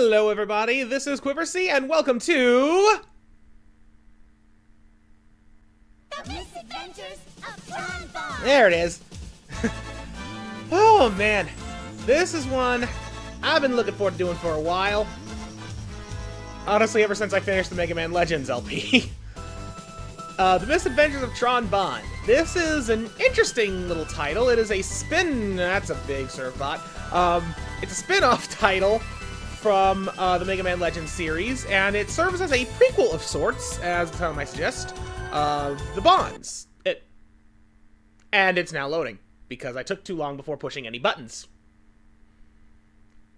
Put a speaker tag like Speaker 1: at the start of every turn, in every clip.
Speaker 1: Hello everybody, this is Quiversee, and welcome to...
Speaker 2: The Misadventures of Tron Bonne!
Speaker 1: There it is. Oh man, this is one I've been looking forward to doing for a while. Honestly, ever since I finished the Megaman Legends LP. The Misadventures of Tron Bonne. This is an interesting little title. It is a that's a big surfbot. It's a spin-off title from the Megaman Legends series, and it serves as a prequel of sorts, as the title might suggest, of the Bonnes. And it's now loading, because I took too long before pushing any buttons.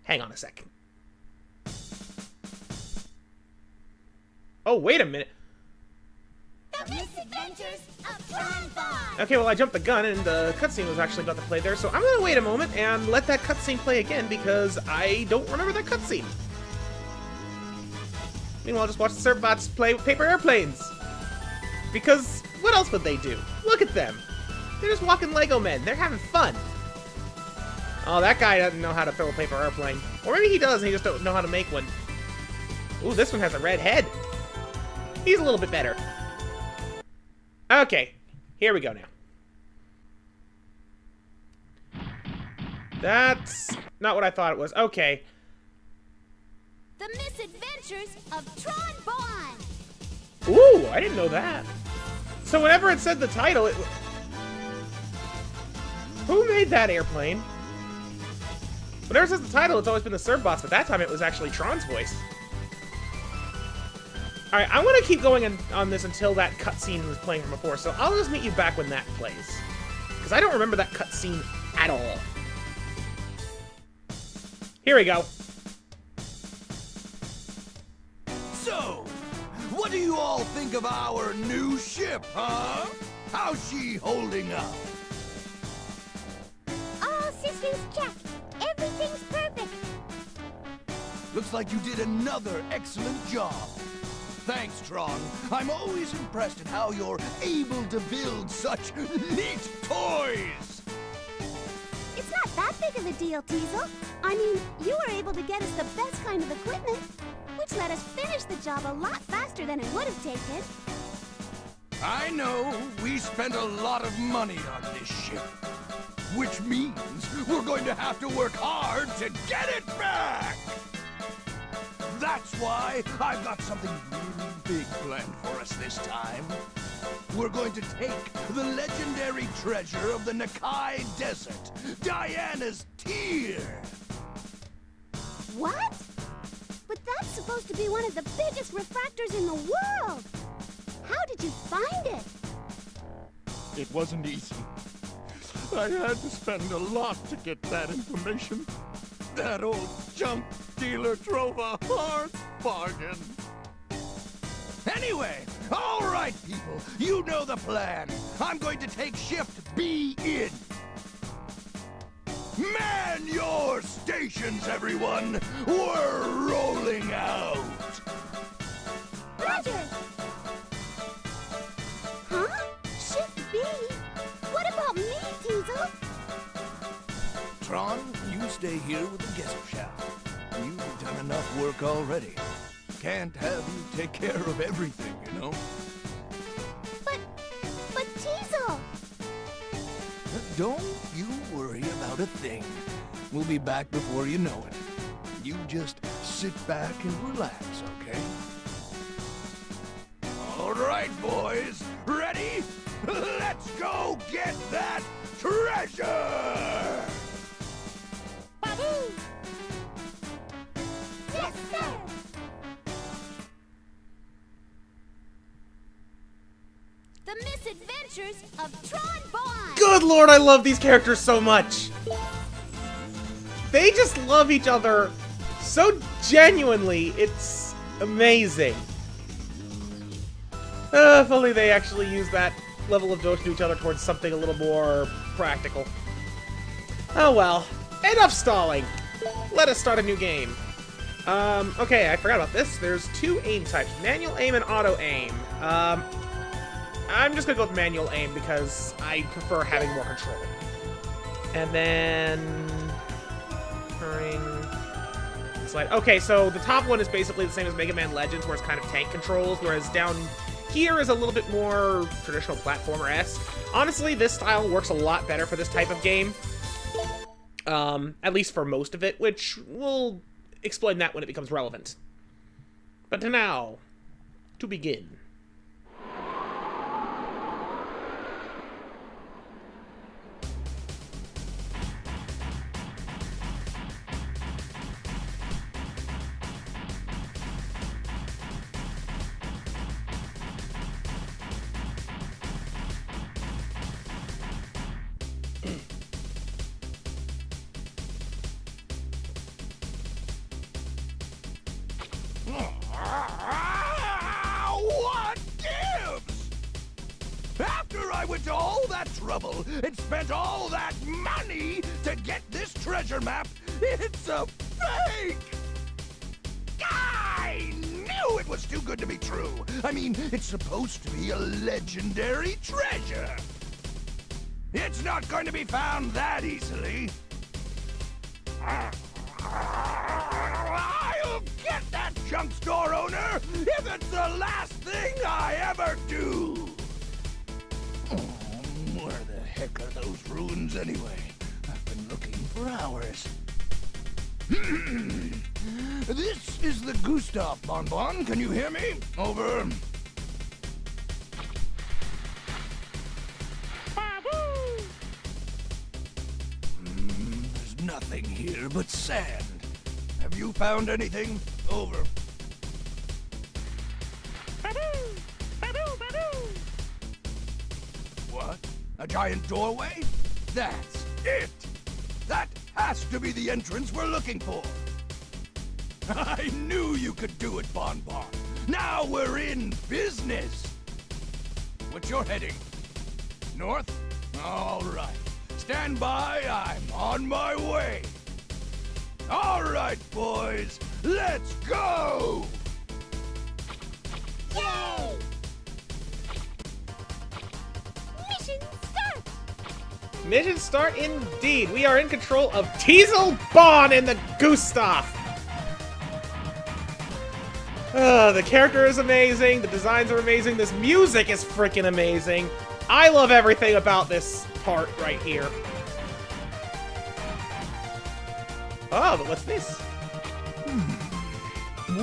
Speaker 1: Hang on a second. Oh, wait a minute.
Speaker 2: The Misadventures of Tron Bonne!
Speaker 1: Okay, well, I jumped the gun, and the cutscene was actually about to play there, so I'm gonna wait a moment and let that cutscene play again, because I don't remember that cutscene. Meanwhile, just watch the surfbots play with paper airplanes. Because what else would they do? Look at them. They're just walking Lego men. They're having fun. Oh, that guy doesn't know how to throw a paper airplane. Or maybe he does, and he just don't know how to make one. Ooh, this one has a red head. He's a little bit better. Okay, here we go now. That's not what I thought it was. Okay.
Speaker 2: The Misadventures of Tron Bonne!
Speaker 1: Ooh, I didn't know that. So whenever it said the title, who made that airplane? Whenever it says the title, it's always been the surfbots, but that time it was actually Tron's voice. Alright, I'm gonna keep going on this until that cutscene was playing from before, so I'll just meet you back when that plays. Because I don't remember that cutscene at all. Here we go.
Speaker 3: So, what do you all think of our new ship, huh? How's she holding up?
Speaker 2: All systems check. Everything's perfect.
Speaker 3: Looks like you did another excellent job. Thanks, Tron. I'm always impressed at how you're able to build such neat toys.
Speaker 2: It's not that big of a deal, Tiesel. I mean, you were able to get us the best kind of equipment, which let us finish the job a lot faster than it would have taken.
Speaker 3: I know we spent a lot of money on this ship, which means we're going to have to work hard to get it back. That's why I've got something really big planned for us this time. We're going to take the legendary treasure of the Nakai Desert, Diana's Tear.
Speaker 2: What? But that's supposed to be one of the biggest refractors in the world. How did you find it?
Speaker 3: It wasn't easy. I had to spend a lot to get that information. That old junk dealer drove a hard bargain. Anyway, all right, people, you know the plan. I'm going to take shift B in. Man your stations, everyone. We're rolling out.
Speaker 2: Roger. Huh? Shift B? What about me, Tiesel?
Speaker 3: Tron, you stay here with the Ghetto Shaft. You've done enough work already. Can't have you take care of everything, you know?
Speaker 2: But Tiesel!
Speaker 3: Don't you worry about a thing. We'll be back before you know it. You just sit back and relax, okay? All right, boys. Ready? Let's go get that treasure!
Speaker 2: Ready? Yes, sir! The Misadventures of Tron Bonne!
Speaker 1: Good lord, I love these characters so much! They just love each other so genuinely, it's amazing. If only they actually use that level of devotion to each other towards something a little more practical. Oh well, enough stalling! Let us start a new game. Okay, I forgot about this. There's two aim types, manual aim and auto aim. I'm just gonna go with manual aim because I prefer having more control. And then... slide. Okay, so the top one is basically the same as Megaman Legends, where it's kind of tank controls, whereas down here is a little bit more traditional platformer-esque. Honestly, this style works a lot better for this type of game. At least for most of it, which we'll explain that when it becomes relevant. But now, to begin.
Speaker 3: What gives? After I went to all that trouble and spent all that money to get this treasure map, it's a fake! I knew it was too good to be true. I mean, it's supposed to be a legendary treasure. It's not going to be found that easily. I'll get that junk store owner if it's the last thing I ever do. Oh, where the heck are those ruins anyway? I've been looking for hours. This is the Gustav Bonbon. Can you hear me? Over. There's nothing here but sand. Have you found anything? Over. What? A giant doorway? That's it! That has to be the entrance we're looking for. I knew you could do it, Bonne. Now we're in business. What's your heading? North? All right. Stand by, I'm on my way. All right, boys, let's go!
Speaker 2: Yay! Mission start!
Speaker 1: Mission start indeed. We are in control of Tiesel, Bonne, and the Gustav. The character is amazing. The designs are amazing. This music is freaking amazing. I love everything about this part right here. Oh, but what's this?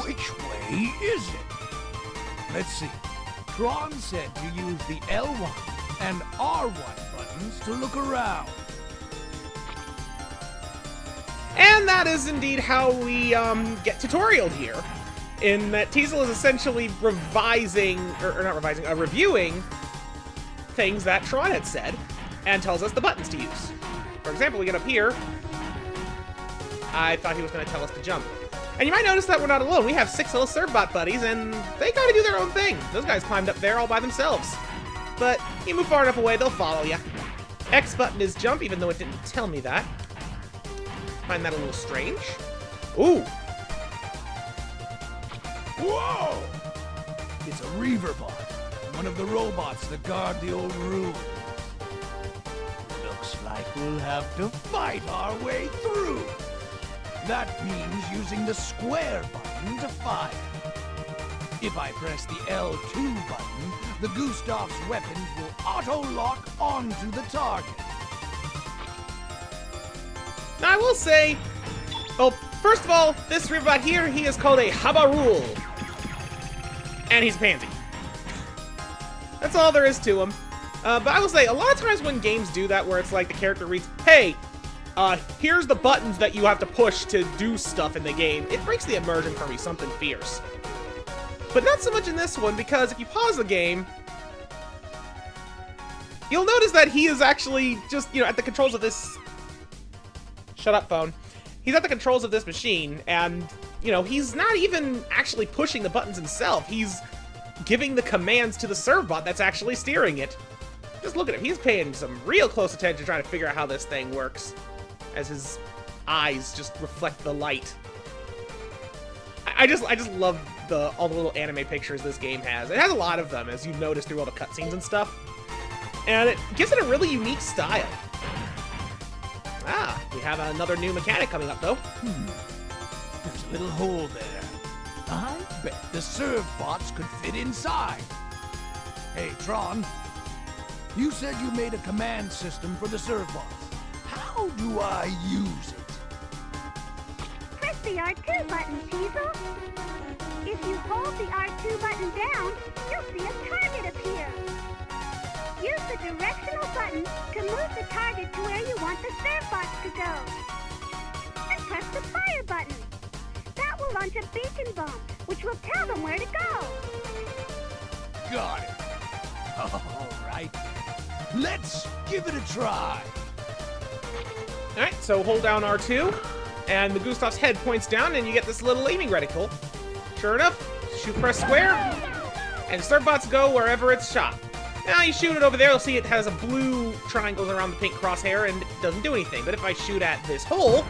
Speaker 3: Which way is it? Let's see. Tron said to use the L1 and R1 buttons to look around.
Speaker 1: And that is indeed how we get tutorialed here. In that Tiesel is essentially revising, or not revising, reviewing things that Tron had said, and tells us the buttons to use. For example, we get up here. I thought he was going to tell us to jump. And you might notice that we're not alone. We have 6 little Servbot buddies, and they kind of do their own thing. Those guys climbed up there all by themselves. But you move far enough away, they'll follow you. X button is jump, even though it didn't tell me that. Find that a little strange. Ooh.
Speaker 3: Whoa! It's a Reaverbot, one of the robots that guard the old ruins. Looks like we'll have to fight our way through. That means using the square button to fire. If I press the L2 button, the Gustav's weapons will auto-lock onto the target.
Speaker 1: Now, I will say, well, first of all, this Reaverbot here, he is called a Habarul. And he's a pansy. That's all there is to him. But I will say, a lot of times when games do that, where it's like the character reads, hey, here's the buttons that you have to push to do stuff in the game, it breaks the immersion for me something fierce. But not so much in this one, because if you pause the game, you'll notice that he is actually just, at the controls of this... Shut up, phone. He's at the controls of this machine, and, he's not even actually pushing the buttons himself. He's giving the commands to the Servbot that's actually steering it. Just look at him. He's paying some real close attention trying to figure out how this thing works, as his eyes just reflect the light. I just love all the little anime pictures this game has. It has a lot of them, as you've noticed through all the cutscenes and stuff. And it gives it a really unique style. Ah, we have another new mechanic coming up, though.
Speaker 3: There's little hole there. I bet the serve bots could fit inside. Hey, Tron. You said you made a command system for the serve bots. How do I use it?
Speaker 2: Press the R2 button, Tiesel. If you hold the R2 button down, you'll see a target appear. Use the directional button to move the target to where you want the serve bots to go. And press the fire button. That will launch a beacon bomb, which will tell them where to go.
Speaker 3: Got it. All right. Let's give it a try.
Speaker 1: Alright, so hold down R2, and the Gustav's head points down, and you get this little aiming reticle. Sure enough, press square, and Servbots go wherever it's shot. Now you shoot it over there, you'll see it has a blue triangles around the pink crosshair, and it doesn't do anything. But if I shoot at this hole,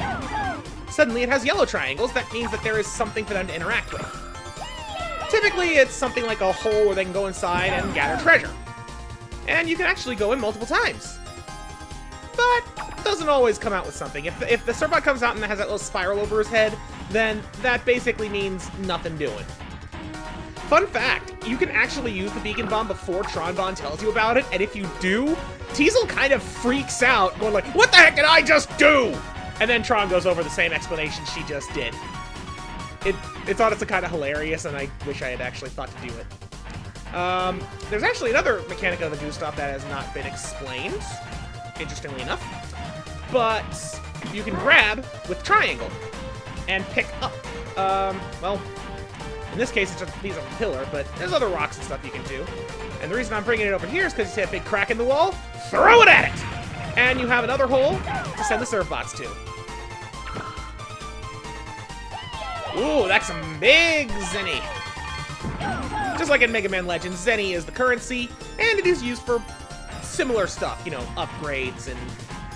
Speaker 1: suddenly it has yellow triangles. That means that there is something for them to interact with. Typically, it's something like a hole where they can go inside and gather treasure. And you can actually go in multiple times. But it doesn't always come out with something. If the Servbot comes out and has that little spiral over his head, then that basically means nothing doing. Fun fact, you can actually use the beacon bomb before Tron Bonne tells you about it, and if you do, Tiesel kind of freaks out, going like, "What the heck did I just do?" And then Tron goes over the same explanation she just did. It's honestly kind of hilarious, and I wish I had actually thought to do it. There's actually another mechanic of the Gustav that has not been explained, interestingly enough. But you can grab with triangle and pick up. Well, in this case, it's just these are a pillar, but there's other rocks and stuff you can do. And the reason I'm bringing it over here is because you see a big crack in the wall. Throw it at it! And you have another hole to send the Servbots to. Ooh, that's some big Zenny. Just like in Megaman Legends, Zenny is the currency, and it is used for similar stuff, you know, upgrades and,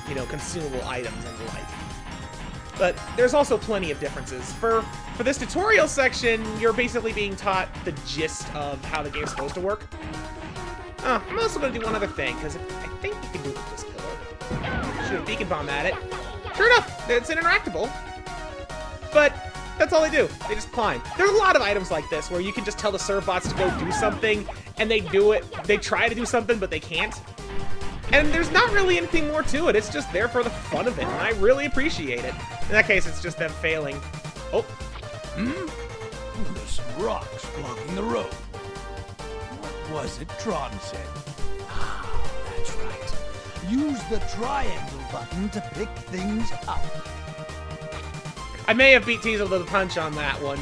Speaker 1: you know, consumable items and the like. But there's also plenty of differences. For this tutorial section, you're basically being taught the gist of how the game's supposed to work. I'm also going to do one other thing, because I think you can do it with this pillar. Shoot a beacon bomb at it. Sure enough, it's interactable. But that's all they do. They just climb. There's a lot of items like this where you can just tell the Servbots to go do something, and they do it. They try to do something, but they can't. And there's not really anything more to it. It's just there for the fun of it, and I really appreciate it. In that case, it's just them failing. Oh.
Speaker 3: There's some rocks blocking the road. What was it Tron said? Ah, that's right. Use the triangle button to pick things up.
Speaker 1: I may have beat Tiesel to the punch on that one,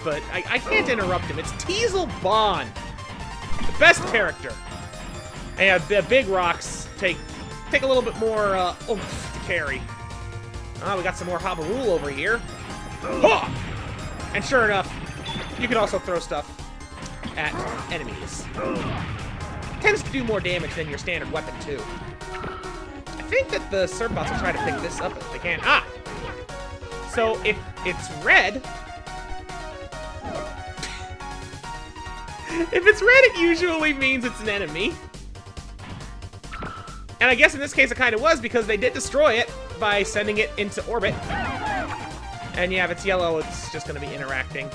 Speaker 1: but I can't interrupt him. It's Tiesel Bonne, the best character. And the big rocks take a little bit more oomph to carry. Ah, we got some more Habarul over here. Ha! And sure enough, you can also throw stuff at enemies. It tends to do more damage than your standard weapon, too. I think that the Servbots will try to pick this up if they can. Ah! So if it's red... if it's red, it usually means it's an enemy. And I guess in this case it kind of was, because they did destroy it by sending it into orbit. And yeah, if it's yellow, it's just going to be interacting.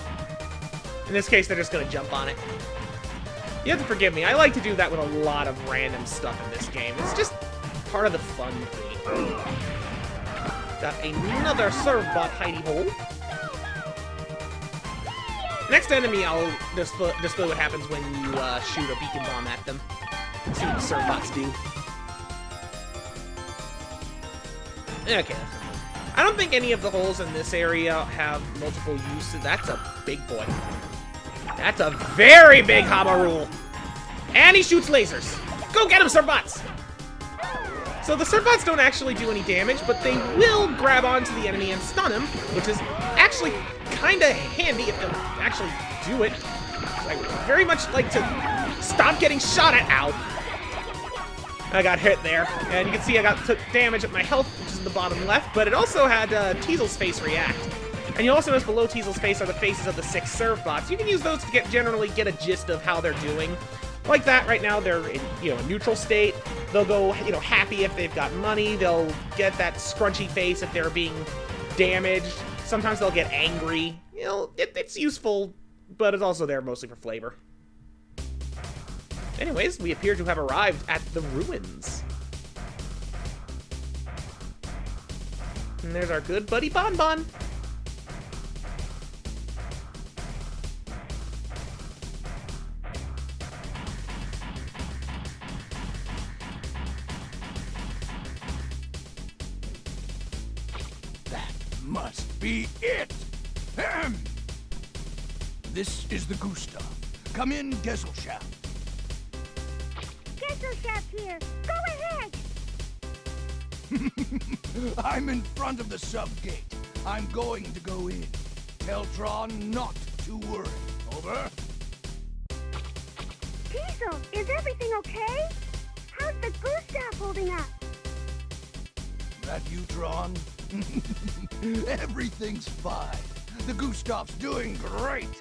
Speaker 1: In this case, they're just going to jump on it. You have to forgive me. I like to do that with a lot of random stuff in this game. It's just part of the fun to me. Got another Servbot hidey hole. Next enemy, I'll display what happens when you shoot a beacon bomb at them. See what the Servbots do. Okay. I don't think any of the holes in this area have multiple uses. That's a big boy. That's a very big Habarul. And he shoots lasers. Go get him, Servbots! So the Servbots don't actually do any damage, but they will grab onto the enemy and stun him, which is actually kind of handy if they'll actually do it. I very much like to stop getting shot at. Ow. I got hit there, and you can see I took damage at my health, which is in the bottom left, but it also had Tiesel's face react. And you also notice below Tiesel's face are the faces of the 6 Servbots. You can use those to generally get a gist of how they're doing. Like that, right now they're in a neutral state. They'll go happy if they've got money. They'll get that scrunchy face if they're being damaged. Sometimes they'll get angry. You know, it's useful, but it's also there mostly for flavor. Anyways, we appear to have arrived at the ruins. And there's our good buddy Bonne Bonne.
Speaker 3: That must be it. Ahem. This is the Gustav. Come in, Gesellschaft.
Speaker 2: Gesellschaft here. Go ahead.
Speaker 3: I'm in front of the sub-gate. I'm going to go in. Tell Tron not to worry. Over.
Speaker 2: Tiesel, is everything okay? How's the Gustav holding up?
Speaker 3: That you, Tron? Everything's fine. The Gustav's doing great.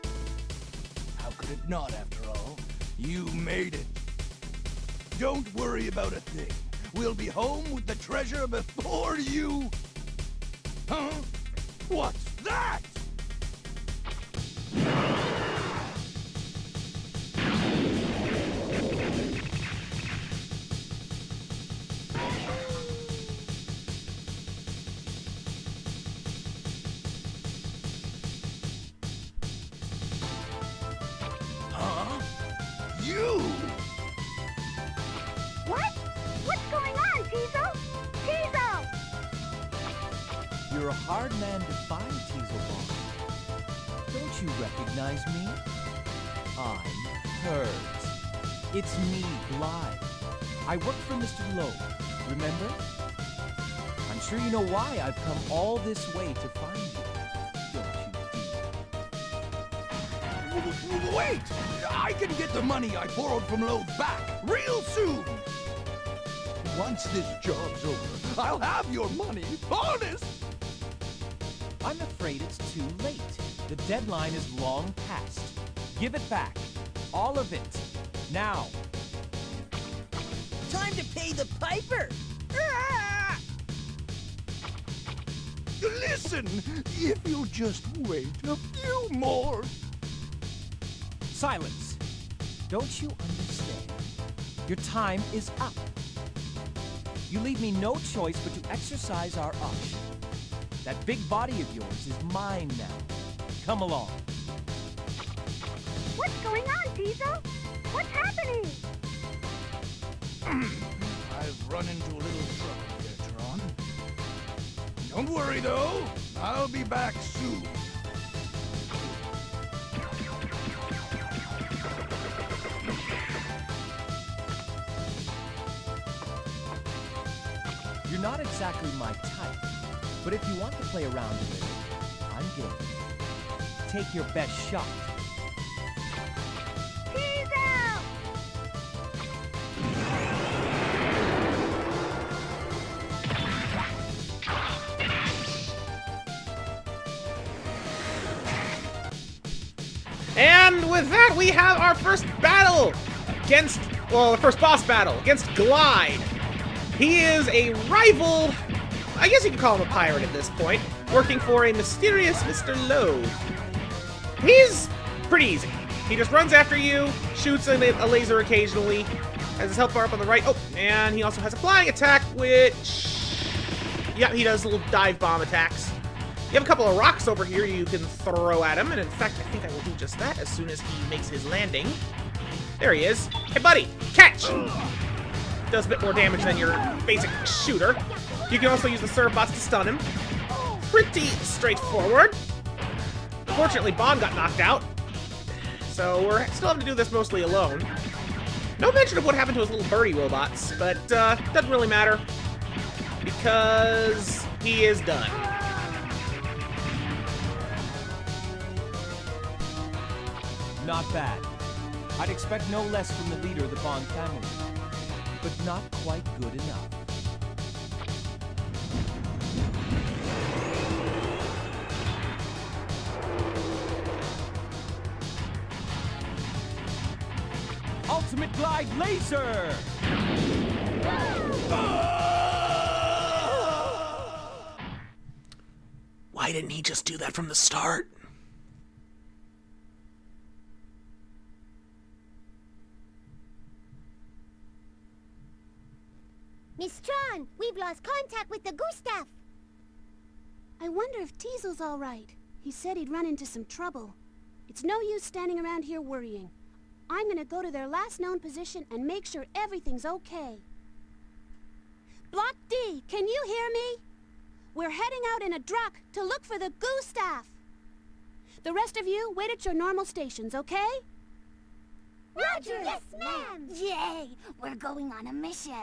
Speaker 3: How could it not, after all? You made it. Don't worry about a thing. We'll be home with the treasure before you... Huh? What's that? Huh? You!
Speaker 2: What? What's going on, Tiesel? Tiesel!
Speaker 4: You're a hard man to find, Tiesel Bonne. Don't you recognize me? I'm hers. It's me, Glide. I work for Mr. Loeb, remember? I'm sure you know why I've come all this way to find you. Don't you, dear?
Speaker 3: Wait! I can get the money I borrowed from Loeb back real soon! Once this job's over, I'll have your money, honest!
Speaker 4: I'm afraid it's too late. The deadline is long past. Give it back. All of it. Now. Time to pay the piper! Ah!
Speaker 3: Listen, if you'll just wait a few more...
Speaker 4: Silence. Don't you understand? Your time is up. You leave me no choice but to exercise our option. That big body of yours is mine now. Come along.
Speaker 2: What's going on, Tiesel? What's happening?
Speaker 3: I've run into a little trouble here, Tron. Don't worry, though. I'll be back soon.
Speaker 4: You're not exactly my type, but if you want to play around a bit, I'm game. Take your best shot.
Speaker 2: Tiesel!
Speaker 1: And with that, we have our first battle against, well, the first boss battle against Glide. He is a rival, I guess you could call him a pirate at this point, working for a mysterious Mr. Loeb. He's pretty easy. He just runs after you, shoots a laser occasionally, has his health bar up on the right. Oh, and he also has a flying attack, which, yeah, he does little dive bomb attacks. You have a couple of rocks over here you can throw at him, and in fact, I think I will do just that as soon as he makes his landing. There he is. Hey, buddy, catch! Does a bit more damage than your basic shooter. You can also use the serve bots to stun him. Pretty straightforward. Unfortunately, Bonne got knocked out, so we're still having to do this mostly alone. No mention of what happened to his little birdie robots, but doesn't really matter because he is done.
Speaker 4: Not bad. I'd expect no less from the leader of the Bonne family, but not quite good enough. Ultimate Glide Laser!
Speaker 1: Why didn't he just do that from the start?
Speaker 2: Miss Tron, we've lost contact with the Gustav.
Speaker 5: I wonder if Tiesel's all right. He said he'd run into some trouble. It's no use standing around here worrying. I'm gonna go to their last known position and make sure everything's okay. Block D, can you hear me? We're heading out in a truck to look for the Gustav. The rest of you, wait at your normal stations, okay?
Speaker 2: Roger! Yes, ma'am! Yay! We're going on a mission.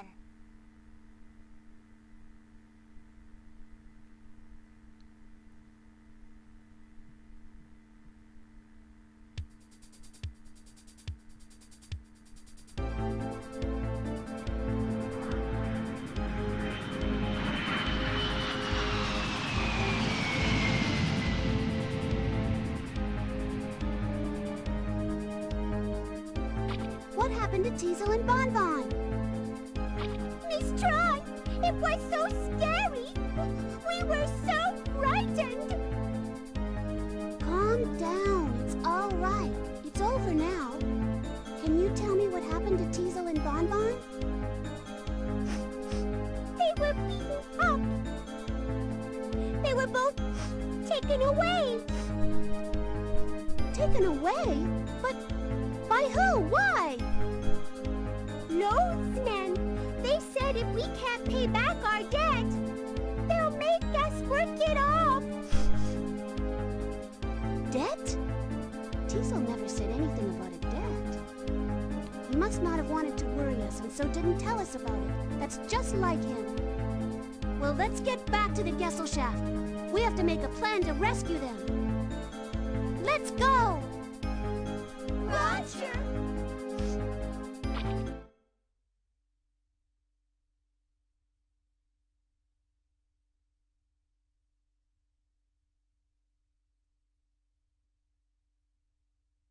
Speaker 5: What happened to Tiesel and Bonne Bonne?
Speaker 2: Miss Tron, it was so scary. We were so frightened.
Speaker 5: Calm down. It's all right. It's over now. Can you tell me what happened to Tiesel and Bonne Bonne?
Speaker 2: They were beaten up. They were both taken away.
Speaker 5: Taken away? But by who? Why?
Speaker 2: Loadsmen. They said if we can't pay back our debt, they'll make us work it off.
Speaker 5: Debt? Tiesel never said anything about a debt. He must not have wanted to worry us and so didn't tell us about it. That's just like him. Well, let's get back to the Gesellschaft. We have to make a plan to rescue them. Let's go!
Speaker 2: Roger.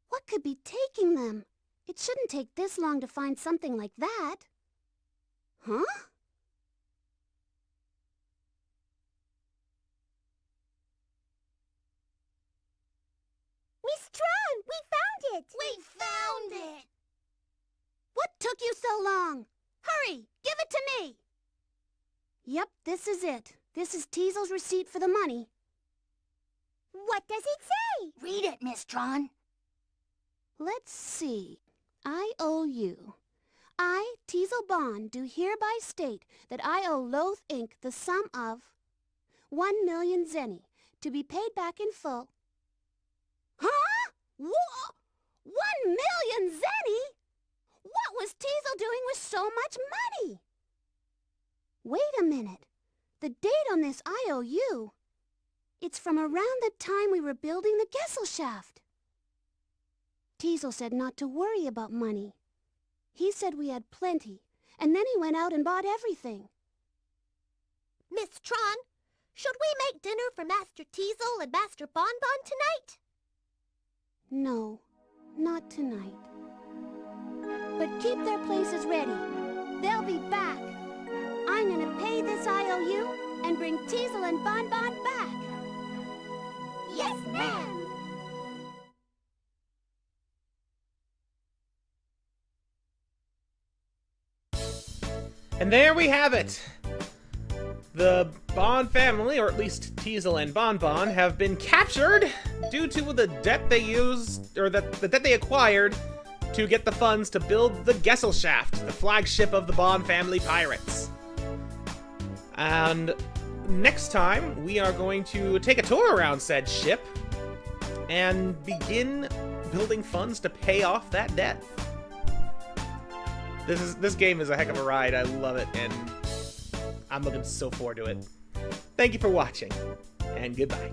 Speaker 5: What could be taking them? It shouldn't take this long to find something like that. Huh?
Speaker 2: Miss Tron, we found it. We found it.
Speaker 5: What took you so long? Hurry, give it to me. Yep, this is it. This is Tiesel's receipt for the money.
Speaker 2: What does it say?
Speaker 6: Read it, Miss Tron.
Speaker 5: Let's see. I owe you. I, Tiesel Bonne, do hereby state that I owe Loath Inc. the sum of 1,000,000 zenny, to be paid back in full. Huh? 1,000,000 zenny? What was Tiesel doing with so much money? Wait a minute. The date on this IOU. It's from around the time we were building the Gesellschaft. Tiesel said not to worry about money. He said we had plenty, and then he went out and bought everything.
Speaker 2: Miss Tron, should we make dinner for Master Tiesel and Master Bonne Bonne tonight?
Speaker 5: No, not tonight. But keep their places ready. They'll be back. I'm gonna pay this IOU and bring Tiesel and Bonne Bonne back.
Speaker 2: Yes, ma'am.
Speaker 1: And there we have it! The Bonne family, or at least Tiesel and Bonne Bonne, have been captured due to the debt they used, or the debt they acquired to get the funds to build the Gesellschaft, the flagship of the Bonne Family Pirates. And next time, we are going to take a tour around said ship and begin building funds to pay off that debt. This game is a heck of a ride. I love it, and I'm looking so forward to it. Thank you for watching, and goodbye.